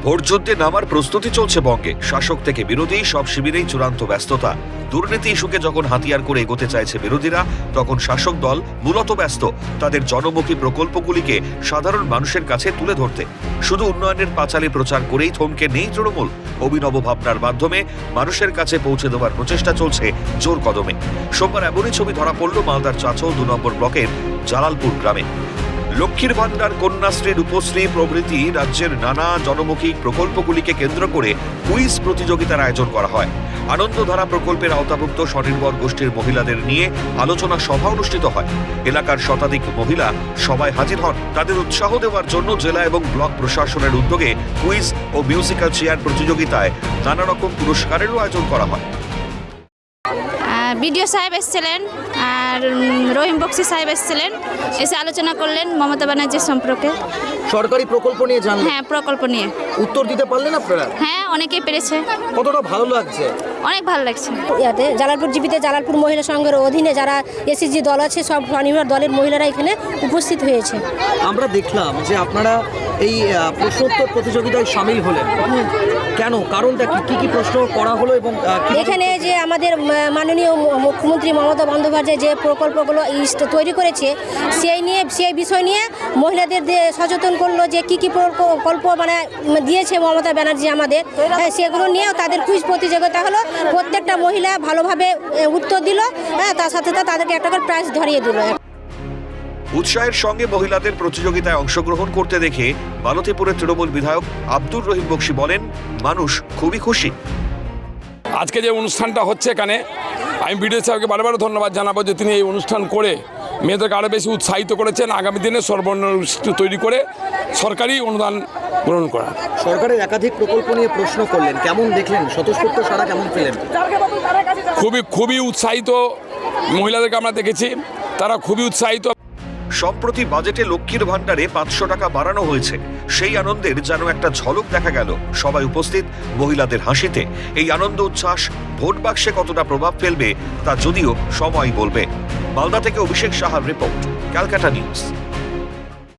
ভোটযুদ্ধে নামার প্রস্তুতি চলছে বঙ্গে। শাসক থেকে বিরোধী সব শিবিরেই চূড়ান্ত ব্যস্ততা। দুর্নীতি ইস্যুকে যখন হাতিয়ার করে এগোতে চাইছে বিরোধীরা, তখন শাসক দল মূলত ব্যস্ত তাদের জনমুখী প্রকল্পগুলিকে সাধারণ মানুষের কাছে তুলে ধরতে। শুধু উন্নয়নের পাঁচালী প্রচার করেই থমকে নেই তৃণমূল। অভিনব ভাবনার মাধ্যমে মানুষের কাছে পৌঁছে দেওয়ার প্রচেষ্টা চলছে জোর কদমে। সোমবার এমনই ছবি ধরা পড়ল মালদার চাঁচল 2 নম্বর ব্লকের জালালপুর গ্রামে। লক্ষ্মীর ভান্ডার, কন্যাশ্রী, রূপশ্রী প্রভৃতি রাজ্যের নানা জনমুখী প্রকল্পগুলিকে কেন্দ্র করে কুইজ প্রতিযোগিতার আয়োজন করা হয়। আনন্দধারা প্রকল্পের আওতাভুক্ত স্বনির্ভর গোষ্ঠীর মহিলাদের নিয়ে আলোচনা সভা অনুষ্ঠিত হয়। এলাকার শতাধিক মহিলা সবাই হাজির হন। তাদের উৎসাহ দেওয়ার জন্য জেলা এবং ব্লক প্রশাসনের উদ্যোগে কুইজ ও মিউজিক্যাল চেয়ার প্রতিযোগিতায় নানা রকম পুরস্কারেরও আয়োজন করা হয়। বিডিও সাহেব এসেছিলেন আর রহিম বক্সি সাহেব এসেছিলেন, এসে আলোচনা করলেন মমতা ব্যানার্জির সম্পর্কে। সরকারি প্রকল্প নিয়ে জানলেন? হ্যাঁ, প্রকল্প নিয়ে। উত্তর দিতে পারলেন আপনারা? হ্যাঁ, অনেকেই পেরেছে। কতটা ভালো লাগছে? অনেক ভালো লাগছে। জালালপুর জিপিতে জালালপুর মহিলা সংঘের অধীনে যারা এসএসজি দল আছে, সব স্বনির্ভর দলের মহিলারা এখানে উপস্থিত হয়েছে। আমরা দেখলাম যে আপনারা এই প্রশ্নোত্তর প্রতিযোগিতায় সামিল হলেন, কেন? কারণটা কি কি প্রশ্ন করা হলো? এবং এখানে যে আমাদের মাননীয় মুখ্যমন্ত্রী মমতা বন্দ্যোপাধ্যায় যে প্রকল্পগুলো তৈরি করেছে, সেই বিষয় নিয়ে মহিলাদের সচেতন করলো যে কি কি প্রকল্প মানে দিয়েছে মমতা ব্যানার্জি আমাদের, সেগুলো নিয়েও তাদের কুইজ প্রতিযোগিতা হলো। প্রত্যেকটা মহিলা ভালোভাবে উত্তর দিল, তার সাথে তাদেরকে একটা করে প্রাইজ ধরিয়ে দিল। উৎসাহের সঙ্গে মহিলাদের প্রতিযোগিতায় অংশগ্রহণ করতে দেখে বালতিপুরের তৃণমূল বিধায়ক আব্দুর রহিম বক্সি বলেন, মানুষ খুবই খুশি। আজকে যে অনুষ্ঠানটা হচ্ছে এখানে, আমি বিডিও সাহেবকে বারবার ধন্যবাদ জানাবো যে তিনি এই অনুষ্ঠান করে মেয়েদেরকে আরও বেশি উৎসাহিত করেছেন আগামী দিনে সর্বনির্দিষ্ট তৈরি করে সরকারি অনুদান গ্রহণ করা। সরকারের একাধিক প্রকল্প নিয়ে প্রশ্ন করলেন, কেমন দেখলেন? স্বতঃস্ফূর্ত সাড়া কেমন পেলেন? খুবই উৎসাহিত মহিলাদেরকে আমরা দেখেছি, তারা খুবই উৎসাহিত। সম্প্রতি বাজেটে লক্ষ্মীর ভান্ডারে 500 টাকা বাড়ানো হয়েছে। সেই আনন্দের যেন একটা ঝলক দেখা গেল সবাই উপস্থিত মহিলাদের হাসিতে। এই আনন্দ উচ্ছ্বাস ভোট বাক্সে কতটা প্রভাব ফেলবে তা যদিও সময় বলবে। মালদা থেকে অভিষেক সাহার রিপোর্ট, ক্যালকাটা নিউজ।